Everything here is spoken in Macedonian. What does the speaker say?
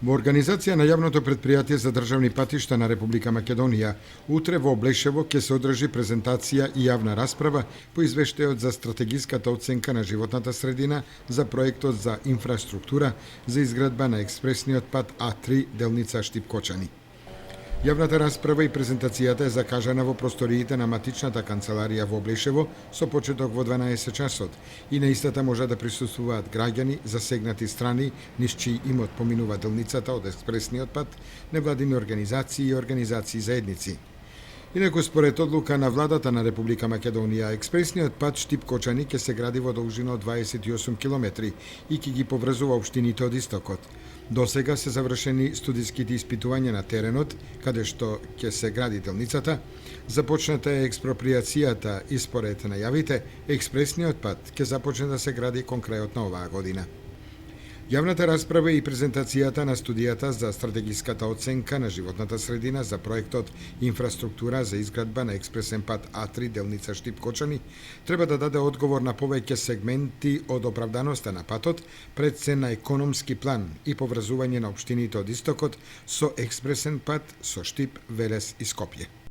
Во организација на јавното претпријатие за државни патишта на Република Македонија, утре во Облешево ќе се одржи презентација и јавна расправа по извештајот за стратегиската оценка на животната средина за проектот за инфраструктура за изградба на експресниот пат А3 делница Штип-Кочани. Јавната расправа и презентацијата е закажана во просториите на матичната канцеларија во Облешево со почеток во 12 часот и на истата може да присуствуваат граѓани, засегнати страни низ чиј имот поминува делницата од експресниот пат, невладини организации и организации заедници. Инаку според одлука на владата на Република Македонија, експресниот пат Штип-Кочани ќе се гради во должина од 28 километри и ќе ги поврзува општините од истокот. До сега се завршени студиските испитувања на теренот, каде што ќе се гради делницата, започната е експроприацијата и според најавите, експресниот пат ќе започне да се гради кон крајот на оваа година. Јавната расправа и презентацијата на студијата за стратегиската оценка на животната средина за проектот инфраструктура за изградба на експресен пат А3 делница Штип-Кочани треба да даде одговор на повеќе сегменти од оправданоста на патот пред се на економски план и поврзување на општините од истокот со експресен пат со Штип, Велес и Скопје.